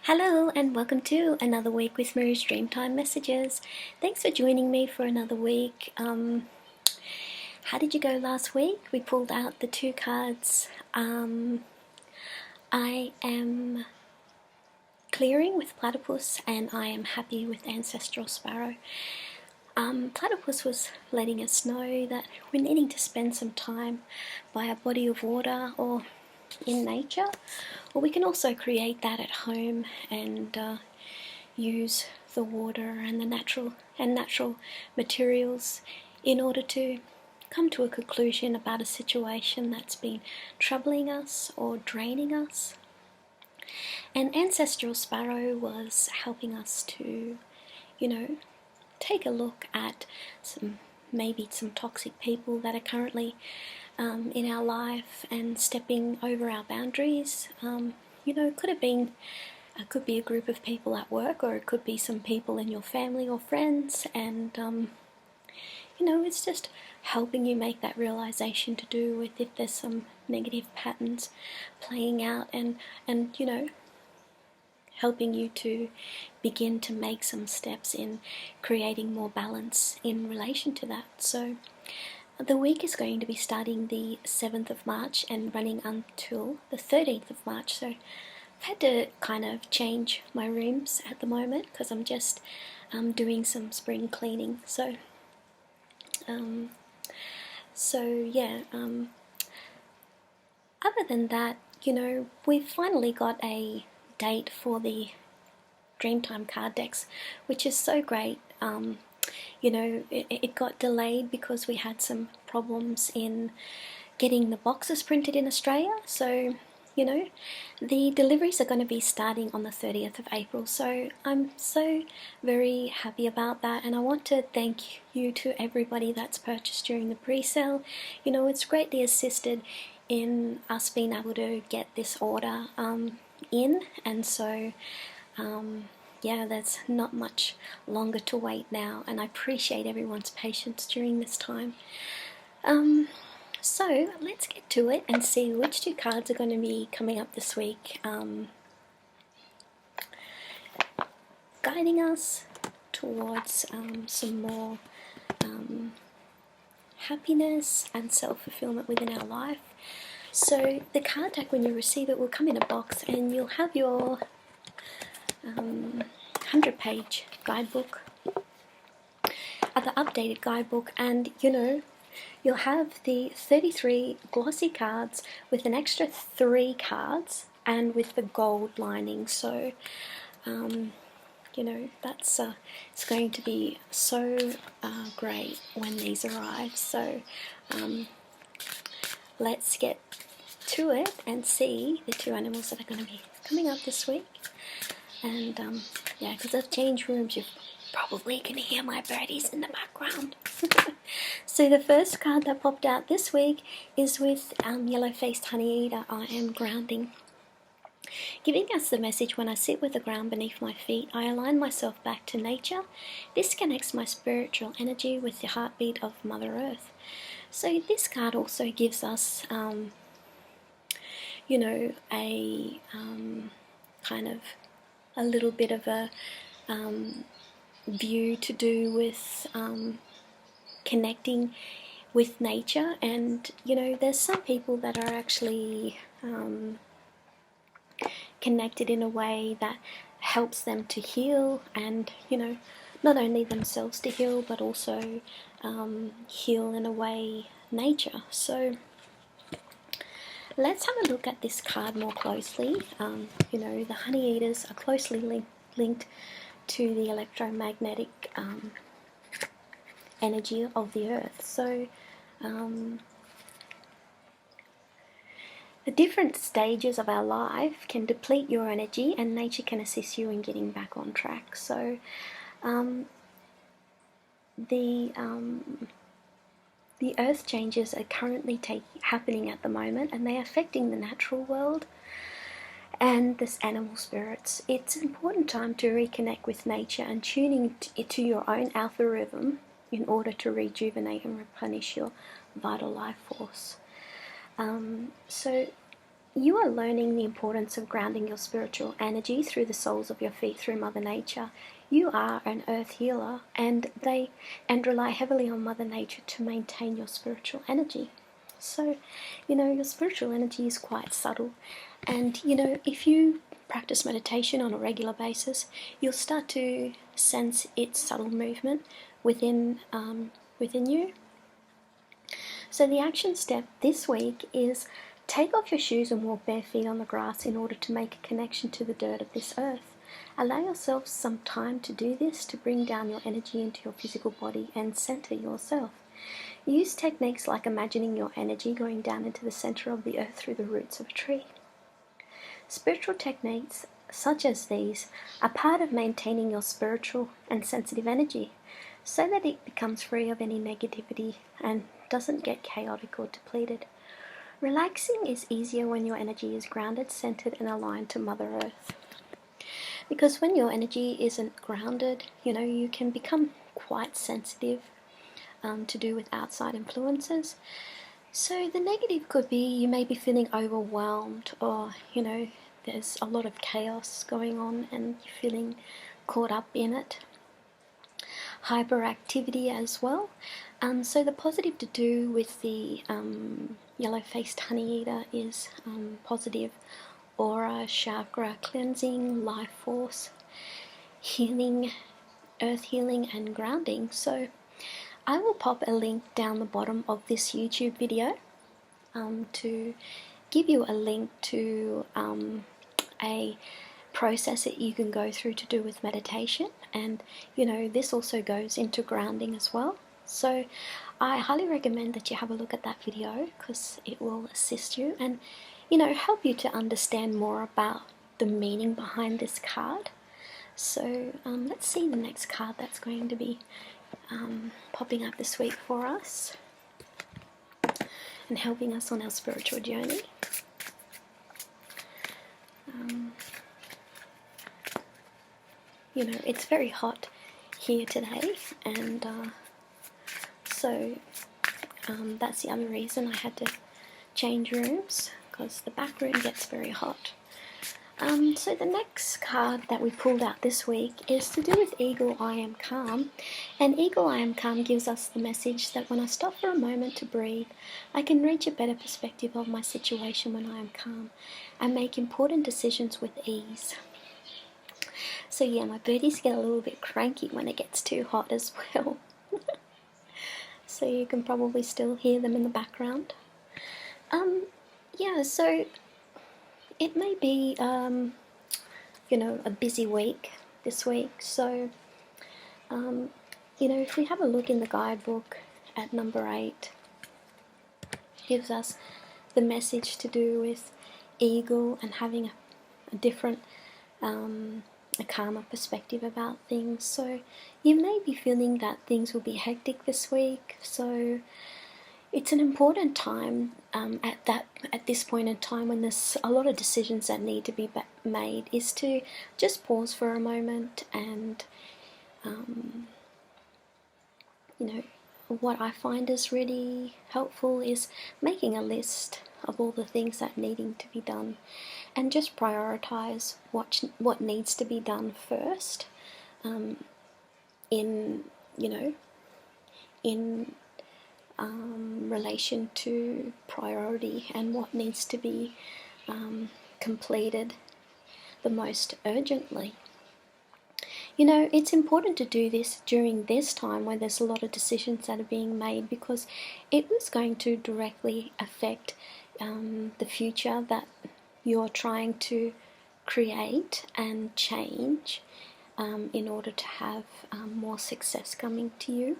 Hello and welcome to another week with Mary's Dreamtime Messages. Thanks for joining me for another week. How did you go last week? We pulled out the two cards. I am clearing with Platypus and I am happy with Ancestral Sparrow. Platypus was letting us know that we're needing to spend some time by a body of water or in nature, or we can also create that at home and use the water and the natural materials in order to come to a conclusion about a situation that's been troubling us or draining us. And Ancestral Sparrow was helping us to, take a look at maybe some toxic people that are currently in our life and stepping over our boundaries. Could be a group of people at work, or it could be some people in your family or friends, and it's just helping you make that realization to do with if there's some negative patterns playing out, and helping you to begin to make some steps in creating more balance in relation to that. So the week is going to be starting the 7th of March and running until the 13th of March. So I've had to kind of change my rooms at the moment because I'm just doing some spring cleaning. So other than that, we've finally got a date for the Dreamtime card decks, which is so great. It got delayed because we had some problems in getting the boxes printed in Australia. So, the deliveries are going to be starting on the 30th of April. So I'm so very happy about that. And I want to thank you to everybody that's purchased during the pre-sale. It's greatly assisted in us being able to get this order in. And so, there's not much longer to wait now, and I appreciate everyone's patience during this time. So let's get to it and see which two cards are going to be coming up this week, guiding us towards some more happiness and self-fulfillment within our life. So the card deck, when you receive it, will come in a box, and you'll have your 100-page guidebook, the updated guidebook, and you'll have the 33 glossy cards with an extra 3 cards and with the gold lining. So that's it's going to be so great when these arrive. So let's get to it and see the two animals that are going to be coming up this week. And because I've changed rooms, you're probably going to hear my birdies in the background. So the first card that popped out this week is with Yellow-Faced Honeyeater. I am grounding, giving us the message: when I sit with the ground beneath my feet, I align myself back to nature. This connects my spiritual energy with the heartbeat of Mother Earth. So this card also gives us, a kind of a little bit of a view to do with connecting with nature. And there's some people that are actually connected in a way that helps them to heal, and not only themselves to heal, but also heal in a way nature. So let's have a look at this card more closely. The Honeyeaters are closely linked to the electromagnetic energy of the earth. So the different stages of our life can deplete your energy, and nature can assist you in getting back on track. So the earth changes are currently happening at the moment, and they are affecting the natural world and this animal spirits. It's an important time to reconnect with nature and tuning to your own alpha rhythm in order to rejuvenate and replenish your vital life force. So you are learning the importance of grounding your spiritual energy through the soles of your feet through Mother Nature. You are an earth healer, and rely heavily on Mother Nature to maintain your spiritual energy. So, your spiritual energy is quite subtle, and if you practice meditation on a regular basis, you'll start to sense its subtle movement within you. So the action step this week is take off your shoes and walk bare feet on the grass in order to make a connection to the dirt of this earth. Allow yourself some time to do this to bring down your energy into your physical body and center yourself. Use techniques like imagining your energy going down into the center of the earth through the roots of a tree. Spiritual techniques such as these are part of maintaining your spiritual and sensitive energy so that it becomes free of any negativity and doesn't get chaotic or depleted. Relaxing is easier when your energy is grounded, centered, and aligned to Mother Earth. Because when your energy isn't grounded, you can become quite sensitive to do with outside influences. So the negative could be you may be feeling overwhelmed, or there's a lot of chaos going on and you're feeling caught up in it. Hyperactivity as well. So the positive to do with the yellow-faced honeyeater is positive aura, chakra cleansing, life force, healing, earth healing, and grounding. So I will pop a link down the bottom of this YouTube video to give you a link to a process that you can go through to do with meditation, and this also goes into grounding as well. So I highly recommend that you have a look at that video because it will assist you and help you to understand more about the meaning behind this card. So let's see the next card that's going to be popping up this week for us and helping us on our spiritual journey. It's very hot here today, and so that's the other reason I had to change rooms, because the back room gets very hot. So the next card that we pulled out this week is to do with Eagle I Am Calm, and Eagle I Am Calm gives us the message that when I stop for a moment to breathe, I can reach a better perspective of my situation when I am calm and make important decisions with ease. So yeah, my birdies get a little bit cranky when it gets too hot as well. So you can probably still hear them in the background. Yeah, so it may be, a busy week this week. So, if we have a look in the guidebook at number 8, gives us the message to do with eagle and having a different, a calmer perspective about things. So you may be feeling that things will be hectic this week. So it's an important time at this point in time when there's a lot of decisions that need to be made, is to just pause for a moment and what I find is really helpful is making a list of all the things that needing to be done and just prioritize what needs to be done first in relation to priority and what needs to be completed the most urgently. It's important to do this during this time when there's a lot of decisions that are being made, because it was going to directly affect the future that you're trying to create and change in order to have more success coming to you.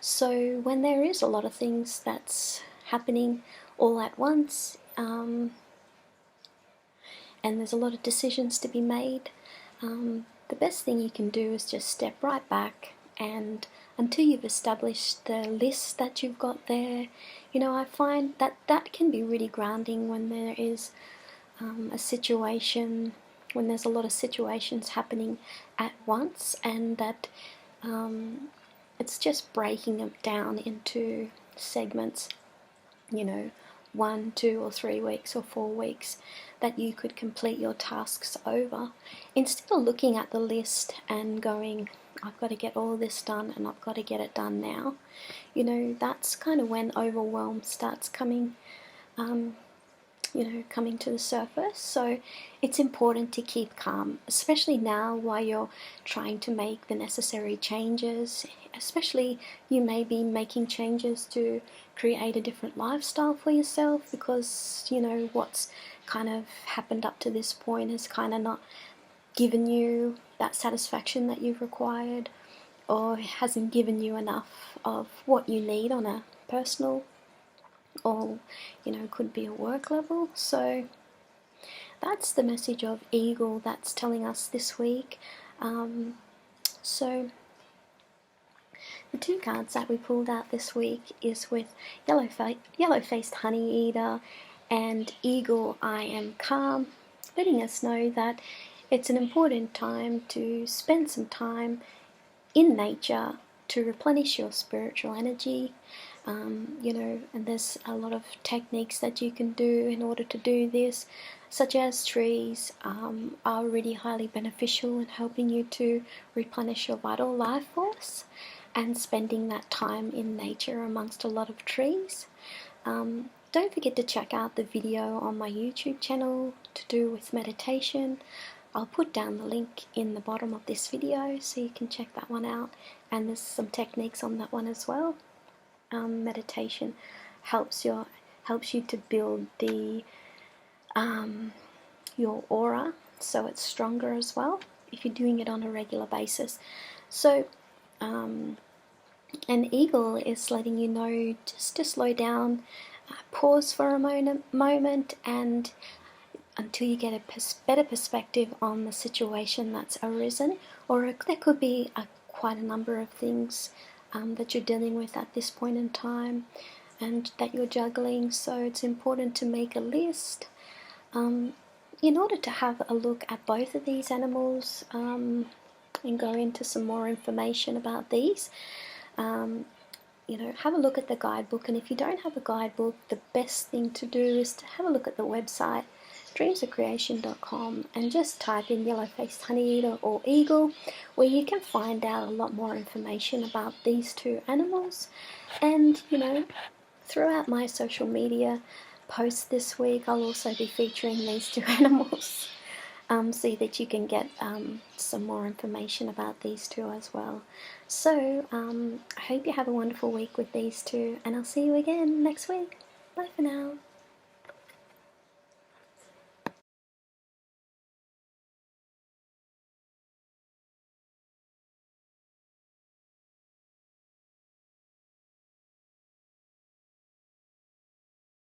So when there is a lot of things that's happening all at once, and there's a lot of decisions to be made, the best thing you can do is just step right back, and until you've established the list that you've got there, I find that can be really grounding when there is a situation, when there's a lot of situations happening at once, and that it's just breaking them down into segments, 1, 2 or 3 weeks or 4 weeks that you could complete your tasks over, instead of looking at the list and going, I've got to get all this done and I've got to get it done now. You know, that's kind of when overwhelm starts coming, coming to the surface. So it's important to keep calm, especially now while you're trying to make the necessary changes. Especially you may be making changes to create a different lifestyle for yourself, because you know what's kind of happened up to this point has kind of not given you that satisfaction that you've required, or hasn't given you enough of what you need on a personal, or could be a work level. So that's the message of Eagle that's telling us this week. So the 2 cards that we pulled out this week is with Yellow-Faced Honey-Eater and Eagle, I Am Calm, letting us know that it's an important time to spend some time in nature to replenish your spiritual energy. And there's a lot of techniques that you can do in order to do this, such as trees are really highly beneficial in helping you to replenish your vital life force, and spending that time in nature amongst a lot of trees. Don't forget to check out the video on my YouTube channel to do with meditation. I'll put down the link in the bottom of this video so you can check that one out, and there's some techniques on that one as well. Meditation helps you to build the your aura, so it's stronger as well if you're doing it on a regular basis. So an Eagle is letting you know just to slow down, pause for a moment, and until you get a better perspective on the situation that's arisen, or there could be quite a number of things that you're dealing with at this point in time and that you're juggling. So it's important to make a list in order to have a look at both of these animals and go into some more information about these. Have a look at the guidebook, and if you don't have a guidebook, the best thing to do is to have a look at the website dreamsofcreation.com and just type in Yellow-Faced Honey-Eater or Eagle, where you can find out a lot more information about these 2 animals. And throughout my social media posts this week, I'll also be featuring these 2 animals, so that you can get some more information about these 2 as well. So I hope you have a wonderful week with these 2, and I'll see you again next week. Bye for now.